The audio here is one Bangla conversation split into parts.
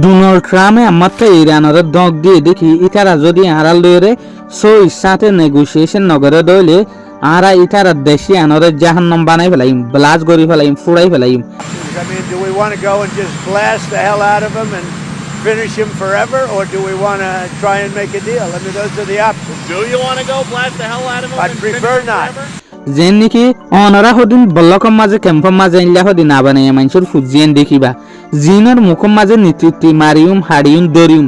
ডোনাল্ড ট্রাম্পে মাত্র ইরানের দগ দিয়ে দেখি ইতারা যদি আড়াল লইরে সাথে নেগোসিয়েশন নগরে দইলে আরা ইতারা দেশি আনরে জাহান্নাম বানাই ফেলাইম, ব্লাস করি ফেলাইম, ফুড়াই ফেলাইম। I mean, do we want to go and just blast the hell out of him and finish him forever, or do we want to try and make a deal? I mean, those are the options. Do you want to go blast the hell out of him? I'd prefer not. যেন নেকি অনরা হদিন বল্লকম মাঝে ক্যাম্পম মাঝে ইনলা হদিন আবানাই মানুষের ফুজিয়েন দেখিবা জিনের মুখম মাঝে নেতৃত্ব মারিউম হাড়িউম দরিউম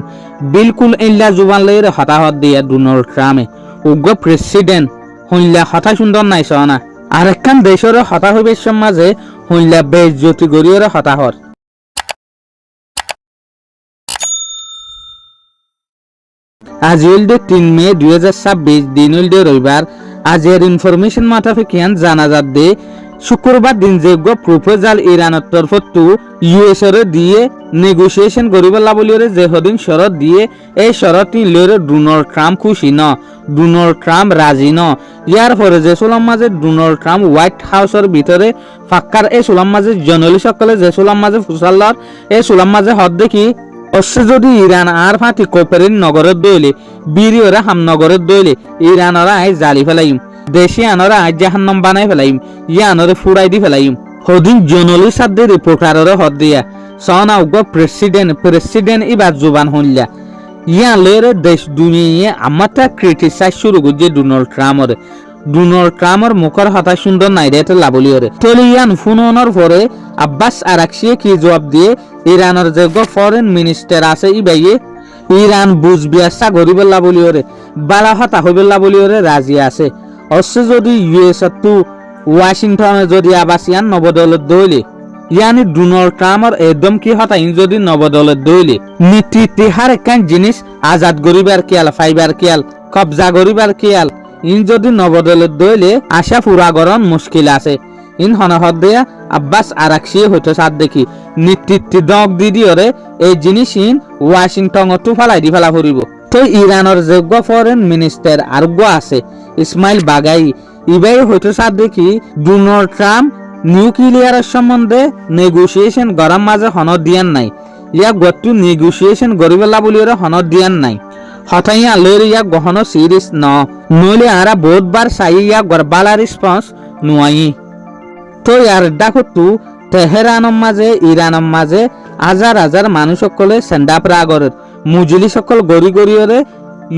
বিলকুল ইনলা জুবান লইরে হতাহত দিয়া ডোনাল্ড ট্রাম্পে উগ্র প্রেসিডেন্ট হইলা হতা সুন্দর নাই সনা আর একখান দেশের হতা হইবে মাঝে হইলা বেজ্জতি গরিয়রে হতাহর। আজ হইলদে 3 মে 2026 দিন হইলদে রবিবার। আজের ইনফরমেশন মাতাফিকিয়ান জানাজাত দে শুক্রবার দিন যে প্রপোজাল ইরানের তরফত ইউএস এর দিয়ে নেগোসিয়েশন করিবলা বলিরে যে হদিন শরত দিয়ে এই শরত লইরে ডোনাল্ড ট্রাম্প খুশি ন, ডোনাল্ড ট্রাম্প রাজি ন। ইয়ার পরে যে সোলাম মাঝে ডোনাল্ড ট্রাম্প হোয়াইট হাউসের ভিতরে ফাক্কার এই সোলাম মাঝে জনলি সকলে যে সোলাম মাঝে ফুসাল্লার এই সোলাম মাঝে হদ দেখি অবশ্য যদি ইরান আর ফাঁতি কোপেরিন নগরের দইলে বিরিয়রা হামনগরের দইলে ইরানরা আই জালি ফেলাইম, দেশি আনরা আই জাহান্নাম বানাই ফেলাইম, ইয়ানরে ফুড়াই দি ফেলাইম। হদিন জনলি সাদ্দে রিপোর্টাররে হদ দিয়া সনা উগ্র প্রেসিডেন্ট ইবার জুবান হইলা ইয়ান লইরে দেশ দুনিয়া আমারটা ক্রিটিসাইজ শুরু করছে ডোনাল্ড ট্রাম্পরে। ডোনাল্ড ট্রাম্পের মুখের হতা সুন্দর নাই রে লাবলিয়রে তলে ইয়ান ফোনের পরে আব্বাস আরাকসিয়ে কি জবাব দিয়ে ইরানের যে ফরেন মিনিস্টার আছে ইবাইয়ে ইরান বুঝবিয়াসা গরিব লাবলিয়রে বালা হতা হইবে লাবলিয়রে রাজি আছে। অবশ্য যদি ইউএস টু ওয়াশিংটনে যদি আবাস ইয়ান নবদলত দইলে ইয়ানি ডোনাল্ড ট্রাম্পের একদম কি হতা ইন যদি নবদলত দইলে নেতৃত্ব হার একখান জিনিস আজাদ গরিবার খেয়াল ফাইবার খেয়াল কবজা গরিবার খেয়াল ইন যদি নবদলত দইলে আশা পুরা গরণ মুশকিল আছে। ইন হনহদ দেয়া আব্বাস আরাকসি হইতো সাত দেখি নেতৃত্ব দগ দিদিওরে এই জিনিস ইন ওয়াশিংটনতো ফালাই দি ফেলা ফুরিব। তো ইরানের যোগ্য ফরেন মিনিস্টার আরোগ্য আছে ইসমাইল বাগাই ইবাই হইতো সাত দেখি ডোনাল্ড ট্রাম্প নিউক্লিয়ারের সম্বন্ধে নেগোসিয়েশন গরম মাঝে হনদ দিয়ান নাই, ইয়াক গট্টু নেগোসিয়েশন গরিবেলা বলিওরে হনদ দিয়ান নাই। হঠাইয়া লইরে ইয়াক গহন সিরিজ ন নইলে আরা বহুতবার চাই ইয়াক গরবালা রেসপন্স নুয়াই। তো ইয়ার ডাকতু তেহরানের মাঝে ইরানের মাঝে হাজার হাজার মানুষ সকলে সেন্ডাপ রাগরের মুজুলি সকল গড়ি গড়িয়রে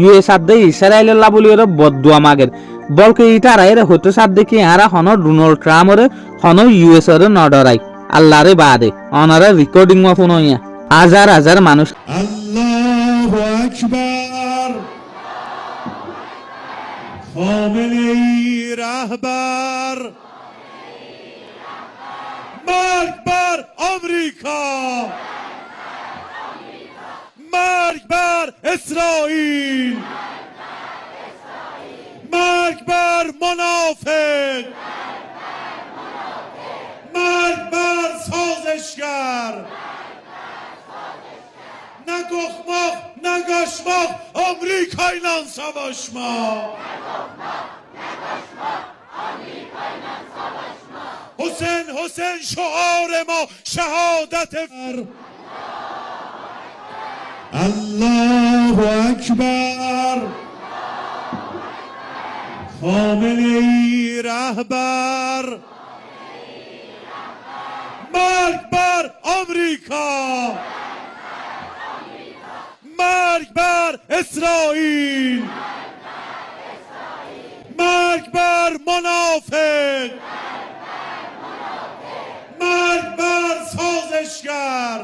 ইউএস আদে ইসরায়েলের লাবলিয়রে বদুয়া মাগের বলকে ইটারাইরে হতো সাদ দেখি আরা হন ডোনাল্ড ট্রাম্পরে হন ইউএস এর নডরাই আল্লাহরে বাদে অনারা রেকর্ডিং ফোন হইয়া হাজার হাজার মানুষ আল্লাহু আকবার খামেনি রাহবার মার্ক বার আমেরিকা মার্ক বার ইসরাইল মার্ক বার মুনাফিক মার্ক বার سازشگر نگخمخ نگشمخ آمریکایla savaşma حسین حسین شعار ما شهادت الله اکبر خامنه‌ای رهبر مرگ بر آمریکا مرگ بر اسرائیل مرگ بر منافق مرگ بر سازشگر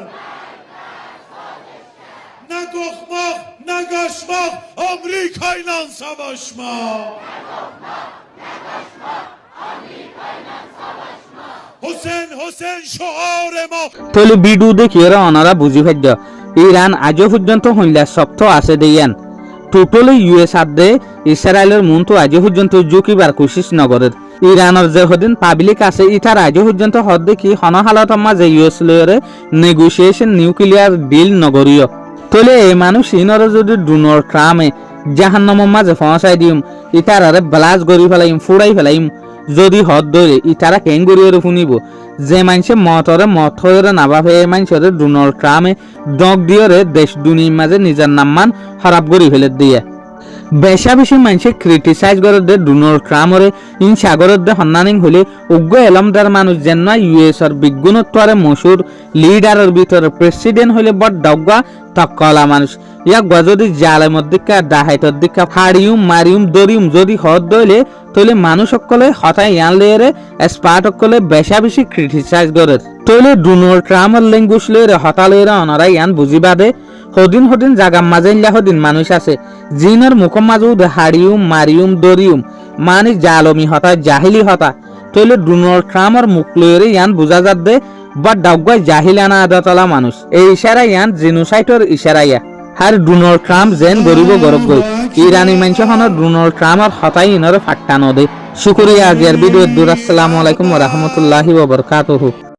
نگخمخ نگشمخ آمریکایla savaşma حسین حسین شعار ما তলে ভিডিও দেখিয়ে অনারা বুঝি ফাদ্য ইরান আজও পর্যন্ত হইলা শক্ত আছে দেয়ান টোটালি ইউএস আদে ইসরায়েলের মন তো আজও পর্যন্ত জুকিবার কোশিশ নগরের ইরানের যে হদিন পাবলিক আছে ইতার আজও পর্যন্ত হদ দেখি হন হালত মাঝে ইউএস লয়রে নেগোসিয়েশন নিউক্লিয়ার ডিল নগরীয় তলে এই মানুষ ইনরে যদি ডোনাল্ড ট্রাম্পে জাহান্নামের মাঝে পৌঁছাই দিম ইতারারে ব্লাস গরি ফেলাইম ফুড়াই ফেলাইম যদি হদ ধরে ইতারা কেন গরিয়রে শুনিব যে মানুষে মতরে মত হয়ে নাবা হয়ে মানুষরে ডোনাল্ড ট্রাম্পে ডগ দিয়রে দেশ দুনিয়ার মাঝে নিজের নাম্মান খারাপ করে ফেলে দিয়ে বেশা বেশি মানুষে ক্রিটিসাইজ করে দে ডোনাল্ড ট্রাম্পরে ইন সাগরের দে হন্নানিং হলে উগ্র এলমদার মানুষ যেন ইউএসর বিজ্ঞানত্বরে মশুর লিডারের ভিতরে প্রেসিডেন্ট হলে বড় ডগা তকলা মানুষ ইয়াক যদি জালের মধ্যে ডাহাইতর দিকা হাড়িউম মারিউম দরিউম যদি হদ দইলে তইলে মানুষ সকলে হঠাৎ ইয়ান লেরে স্পার্ট সকলে বেশা বেশি ক্রিটিসাইজ করে তইলে ডোনাল্ড ট্রাম্পের ল্যাঙ্গুয়েজ লেরে হঠাৎ লেরে অনারা ইয়ান বুঝিবা দে হদিন জাগা মাঝে হদিন মানুষ আছে জিনের মুখম মাজু হাড়িউম মারিউম দরিউম মানে জালমি হতা জাহিলি হতা তইলে ডোনাল্ড ট্রাম্পের মুখ লইরে ইয়ান বুঝা যাত দে বা ডাউগায় জাহিলানা আদাতলা মানুষ এই ইশারা ইয়ান জিনোসাইটর ইশারা ইয়া আর ডোনাল্ড ট্রাম্প যেন গরিব গরব গই ইরানি মানুষখনৰ ডোনাল্ড ট্রাম্পৰ হতাই ইনরে ফাট্টা নদে শুকরিয়া আজিয়ার ভিডিও দূর আসসালামু আলাইকুম ওয়া রাহমাতুল্লাহি ওয়া বারাকাতুহু।